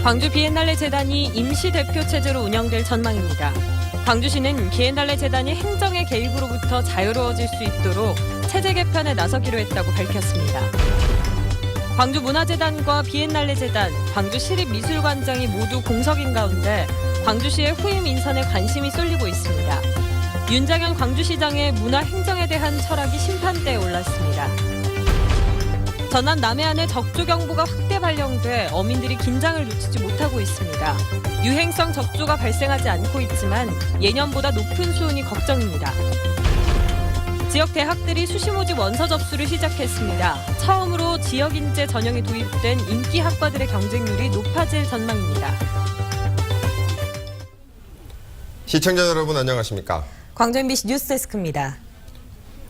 광주 비엔날레 재단이 임시 대표 체제로 운영될 전망입니다. 광주시는 비엔날레 재단이 행정의 개입으로부터 자유로워질 수 있도록 체제 개편에 나서기로 했다고 밝혔습니다. 광주문화재단과 비엔날레 재단, 광주시립미술관장이 모두 공석인 가운데 광주시의 후임 인선에 관심이 쏠리고 있습니다. 윤장현 광주시장의 문화행정에 대한 철학이 심판대에 올랐습니다. 전남 남해안에 적조경보가 확대 발령돼 어민들이 긴장을 놓치지 못하고 있습니다. 유행성 적조가 발생하지 않고 있지만 예년보다 높은 수온이 걱정입니다. 지역 대학들이 수시 모집 원서 접수를 시작했습니다. 처음으로 지역 인재 전형이 도입된 인기 학과들의 경쟁률이 높아질 전망입니다. 시청자 여러분 안녕하십니까? 광주 MBC 뉴스데스크입니다.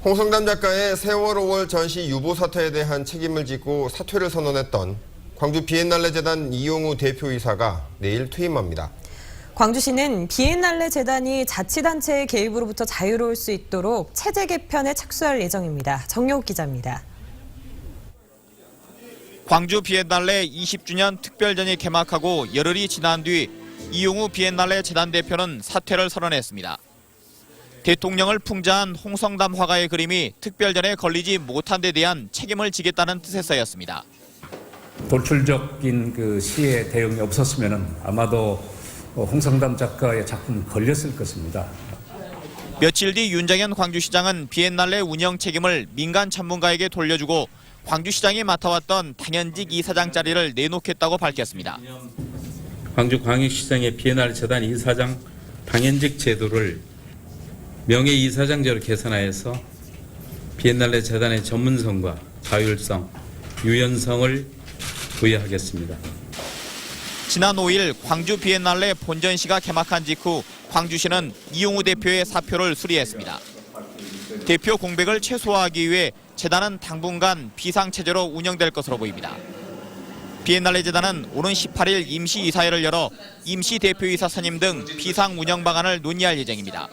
홍성담 작가의 세월 5월 전시 유보 사태에 대한 책임을 지고 사퇴를 선언했던 광주 비엔날레 재단 이용우 대표이사가 내일 퇴임합니다. 광주시는 비엔날레 재단이 자치단체의 개입으로부터 자유로울 수 있도록 체제 개편에 착수할 예정입니다. 정용욱 기자입니다. 광주 비엔날레 20주년 특별전이 개막하고 열흘이 지난 뒤 이용우 비엔날레 재단 대표는 사퇴를 선언했습니다. 대통령을 풍자한 홍성담 화가의 그림이 특별전에 걸리지 못한 데 대한 책임을 지겠다는 뜻에서였습니다. 돌출적인 그 시의 대응이 없었으면 아마도 홍성담 작가의 작품은 걸렸을 것입니다. 며칠 뒤 윤장현 광주시장은 비엔날레 운영 책임을 민간 전문가에게 돌려주고 광주시장이 맡아왔던 당연직 이사장 자리를 내놓겠다고 밝혔습니다. 광주광역시장의 비엔날레 재단 이사장 당연직 제도를 명예이사장제로 개선하여서 비엔날레 재단의 전문성과 자율성, 유연성을 부여하겠습니다. 지난 5일 광주 비엔날레 본전시가 개막한 직후 광주시는 이용우 대표의 사표를 수리했습니다. 대표 공백을 최소화하기 위해 재단은 당분간 비상체제로 운영될 것으로 보입니다. 비엔날레 재단은 오는 18일 임시이사회를 열어 임시대표이사 선임 등 비상 운영 방안을 논의할 예정입니다.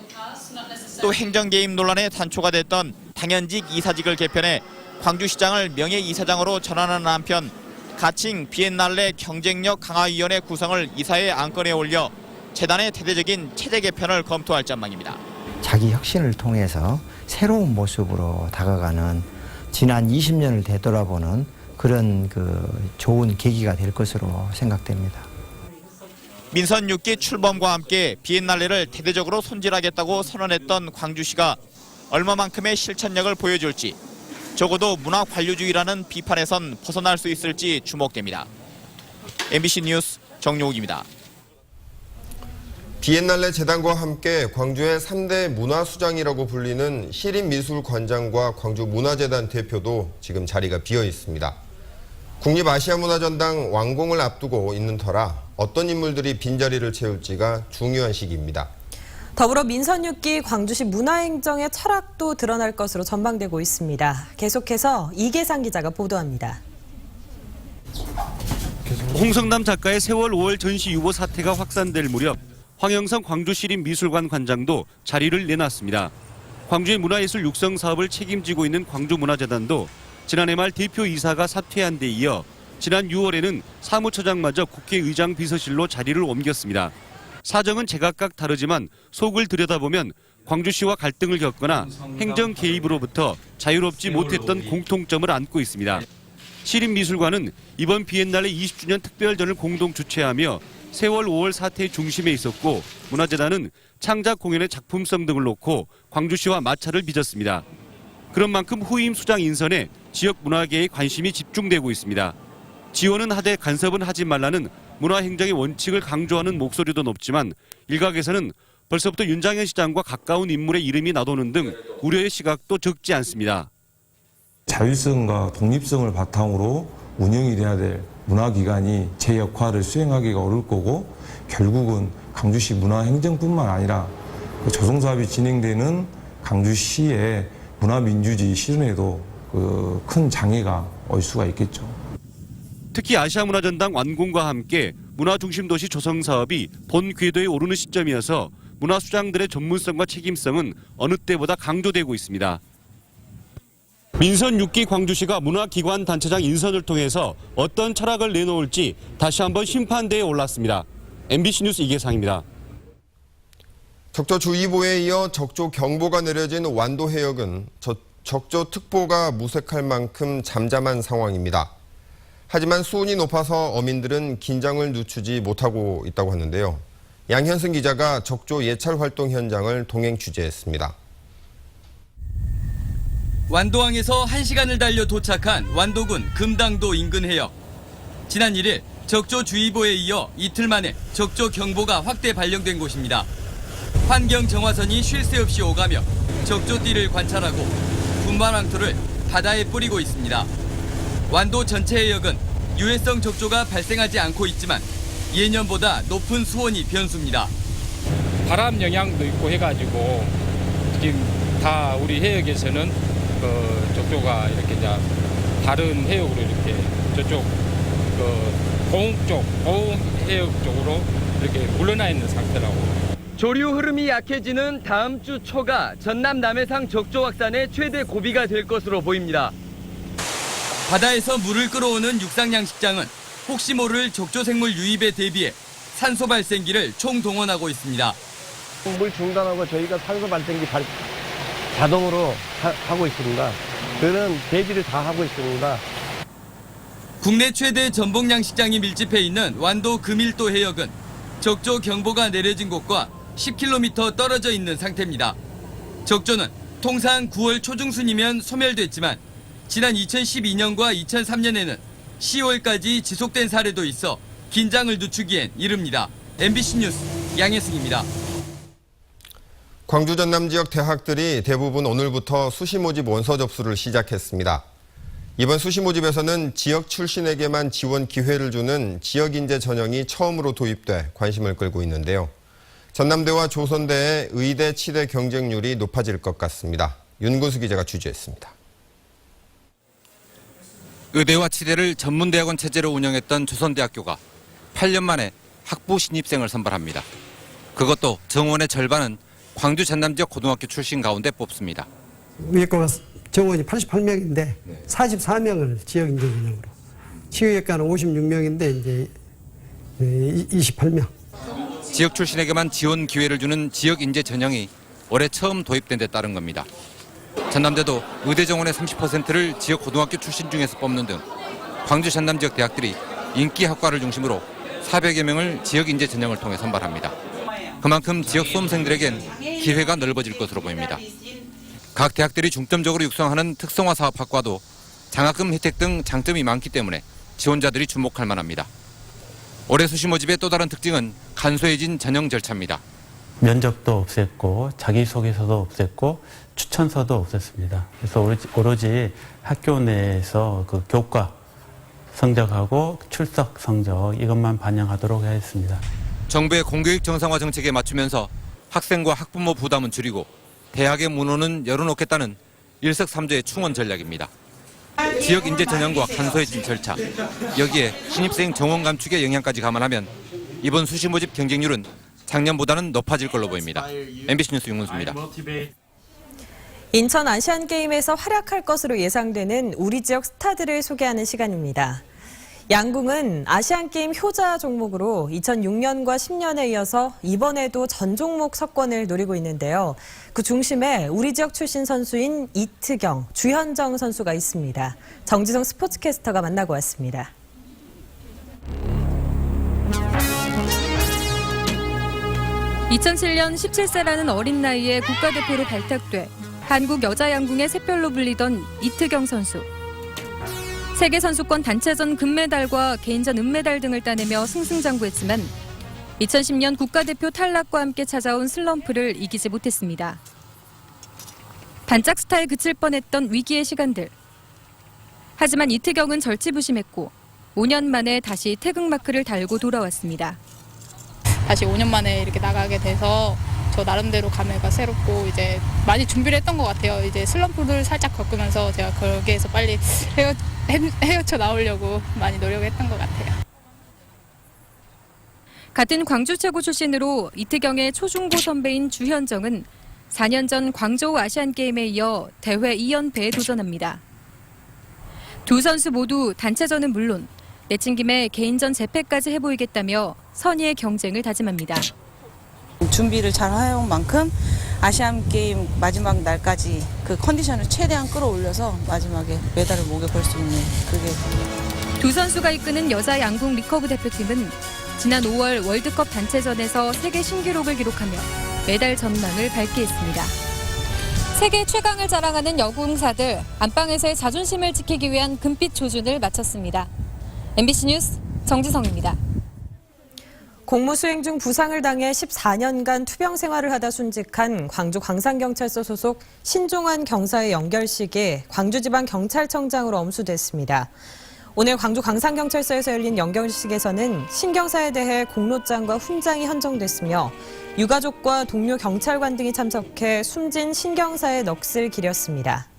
또 행정 개입 논란에 단초가 됐던 당연직 이사직을 개편해 광주시장을 명예이사장으로 전환하는 한편 가칭 비엔날레 경쟁력 강화위원회 구성을 이사회 안건에 올려 재단의 대대적인 체제 개편을 검토할 전망입니다. 자기 혁신을 통해서 새로운 모습으로 다가가는 지난 20년을 되돌아보는 그런 좋은 계기가 될 것으로 생각됩니다. 민선 6기 출범과 함께 비엔날레를 대대적으로 손질하겠다고 선언했던 광주시가 얼마만큼의 실천력을 보여줄지, 적어도 문화 관료주의라는 비판에선 벗어날 수 있을지 주목됩니다. MBC 뉴스 정용욱입니다. 비엔날레 재단과 함께 광주의 3대 문화수장이라고 불리는 시립미술관장과 광주문화재단 대표도 지금 자리가 비어 있습니다. 국립아시아문화전당 완공을 앞두고 있는 터라 어떤 인물들이 빈자리를 채울지가 중요한 시기입니다. 더불어 민선 6기 광주시 문화행정의 철학도 드러날 것으로 전망되고 있습니다. 계속해서 이계상 기자가 보도합니다. 홍성담 작가의 세월 5월 전시 유보 사태가 확산될 무렵 황영성 광주시립미술관 관장도 자리를 내놨습니다. 광주의 문화예술 육성 사업을 책임지고 있는 광주문화재단도 지난해 말 대표이사가 사퇴한 데 이어 지난 6월에는 사무처장마저 국회의장 비서실로 자리를 옮겼습니다. 사정은 제각각 다르지만 속을 들여다보면 광주시와 갈등을 겪거나 행정 개입으로부터 자유롭지 못했던 공통점을 안고 있습니다. 시립미술관은 이번 비엔날레 20주년 특별전을 공동 주최하며 세월 5월 사태의 중심에 있었고 문화재단은 창작 공연의 작품성 등을 놓고 광주시와 마찰을 빚었습니다. 그런 만큼 후임 수장 인선에 지역 문화계의 관심이 집중되고 있습니다. 지원은 하되 간섭은 하지 말라는 문화행정의 원칙을 강조하는 목소리도 높지만 일각에서는 벌써부터 윤장현 시장과 가까운 인물의 이름이 나도는 등 우려의 시각도 적지 않습니다. 자율성과 독립성을 바탕으로 운영이 돼야 될 문화기관이 제 역할을 수행하기가 어려울 거고 결국은 광주시 문화행정뿐만 아니라 조성사업이 진행되는 광주시의 문화민주주의 실현에도 큰 장애가 올 수가 있겠죠. 특히 아시아문화전당 완공과 함께 문화중심도시 조성사업이 본 궤도에 오르는 시점이어서 문화수장들의 전문성과 책임성은 어느 때보다 강조되고 있습니다. 민선 6기 광주시가 문화기관 단체장 인선을 통해서 어떤 철학을 내놓을지 다시 한번 심판대에 올랐습니다. MBC 뉴스 이계상입니다. 적조주의보에 이어 적조경보가 내려진 완도 해역은 적조특보가 무색할 만큼 잠잠한 상황입니다. 하지만 수온이 높아서 어민들은 긴장을 늦추지 못하고 있다고 하는데요. 양현승 기자가 적조 예찰 활동 현장을 동행 취재했습니다. 완도항에서 1시간을 달려 도착한 완도군 금당도 인근 해역. 지난 1일 적조주의보에 이어 이틀 만에 적조경보가 확대 발령된 곳입니다. 환경 정화선이 쉴 새 없이 오가며 적조띠를 관찰하고 분말왕토를 바다에 뿌리고 있습니다. 완도 전체 해역은 유해성 적조가 발생하지 않고 있지만 예년보다 높은 수온이 변수입니다. 바람 영향도 있고 해가지고 지금 다 우리 해역에서는 적조가 이렇게 이제 다른 해역으로 이렇게 저쪽 고흥 해역 쪽으로 이렇게 물러나 있는 상태라고. 조류 흐름이 약해지는 다음 주 초가 전남 남해상 적조 확산의 최대 고비가 될 것으로 보입니다. 바다에서 물을 끌어오는 육상양식장은 혹시 모를 적조생물 유입에 대비해 산소 발생기를 총동원하고 있습니다. 물 중단하고 저희가 산소 발생기 자동으로 하고 있습니다. 그런 대비를 다 하고 있습니다. 국내 최대 전복양식장이 밀집해 있는 완도 금일도 해역은 적조 경보가 내려진 곳과 10km 떨어져 있는 상태입니다. 적조는 통상 9월 초중순이면 소멸됐지만 지난 2012년과 2003년에는 10월까지 지속된 사례도 있어 긴장을 늦추기엔 이릅니다. MBC 뉴스 양혜승입니다. 광주 전남 지역 대학들이 대부분 오늘부터 수시 모집 원서 접수를 시작했습니다. 이번 수시 모집에서는 지역 출신에게만 지원 기회를 주는 지역인재 전형이 처음으로 도입돼 관심을 끌고 있는데요. 전남대와 조선대의 의대, 치대 경쟁률이 높아질 것 같습니다. 윤근수 기자가 취재했습니다. 의대와 치대를 전문대학원 체제로 운영했던 조선대학교가 8년 만에 학부 신입생을 선발합니다. 그것도 정원의 절반은 광주 전남 지역 고등학교 출신 가운데 뽑습니다. 의학과가 정원이 88명인데 44명을 지역인재 전형으로, 치유외과는 56명인데 이제 28명. 지역 출신에게만 지원 기회를 주는 지역인재 전형이 올해 처음 도입된 데 따른 겁니다. 전남대도 의대 정원의 30%를 지역 고등학교 출신 중에서 뽑는 등 광주 전남 지역 대학들이 인기 학과를 중심으로 400여 명을 지역인재 전형을 통해 선발합니다. 그만큼 지역 수험생들에겐 기회가 넓어질 것으로 보입니다. 각 대학들이 중점적으로 육성하는 특성화 사업학과도 장학금 혜택 등 장점이 많기 때문에 지원자들이 주목할 만합니다. 올해 수시 모집의 또 다른 특징은 간소해진 전형 절차입니다. 면접도 없앴고 자기소개서도 없앴고 추천서도 없앴습니다. 그래서 오로지 학교 내에서 그 교과 성적하고 출석 성적 이것만 반영하도록 하겠습니다. 정부의 공교육 정상화 정책에 맞추면서 학생과 학부모 부담은 줄이고 대학의 문호는 열어놓겠다는 일석삼조의 충원 전략입니다. 지역 인재 전형과 간소해진 절차, 여기에 신입생 정원 감축의 영향까지 감안하면 이번 수시 모집 경쟁률은 작년보다는 높아질 걸로 보입니다. MBC 뉴스 윤근수입니다. 인천 아시안게임에서 활약할 것으로 예상되는 우리 지역 스타들을 소개하는 시간입니다. 양궁은 아시안게임 효자 종목으로 2006년과 10년에 이어서 이번에도 전 종목 석권을 노리고 있는데요. 그 중심에 우리 지역 출신 선수인 이트경, 주현정 선수가 있습니다. 정지성 스포츠캐스터가 만나고 왔습니다. (2007년) 17세라는 어린 나이에 국가대표로 발탁돼 한국 여자 양궁의 샛별로 불리던 이트경 선수. 세계선수권 단체전 금메달과 개인전 은메달 등을 따내며 승승장구했지만 2010년 국가대표 탈락과 함께 찾아온 슬럼프를 이기지 못했습니다. 반짝 스타에 그칠 뻔했던 위기의 시간들. 하지만 이트경은 절치부심했고 5년 만에 다시 태극마크를 달고 돌아왔습니다. 다시 5년 만에 이렇게 나가게 돼서 저 나름대로 감회가 새롭고 이제 많이 준비를 했던 것 같아요. 이제 슬럼프를 살짝 겪으면서 제가 거기에서 빨리 헤어쳐 나오려고 많이 노력했던 것 같아요. 같은 광주 최고 출신으로 이트경의 초중고 선배인 주현정은 4년 전 광저우 아시안게임에 이어 대회 2연패에 도전합니다. 두 선수 모두 단체전은 물론 내친 김에 개인전 재패까지 해보이겠다며 선의의 경쟁을 다짐합니다. 준비를 잘 해온 만큼 아시안 게임 마지막 날까지 그 컨디션을 최대한 끌어올려서 마지막에 메달을 목에 걸 수 있는 그게. 두 선수가 이끄는 여자 양궁 리커브 대표팀은 지난 5월 월드컵 단체전에서 세계 신기록을 기록하며 메달 전망을 밝히했습니다. 세계 최강을 자랑하는 여궁사들 안방에서의 자존심을 지키기 위한 금빛 조준을 마쳤습니다. MBC 뉴스 정지성입니다. 공무 수행 중 부상을 당해 14년간 투병 생활을 하다 순직한 광주 광산경찰서 소속 신종환 경사의 연결식이 광주지방경찰청장으로 엄수됐습니다. 오늘 광주 광산경찰서에서 열린 연결식에서는 신 경사에 대해 공로장과 훈장이 헌정됐으며 유가족과 동료 경찰관 등이 참석해 숨진 신 경사의 넋을 기렸습니다.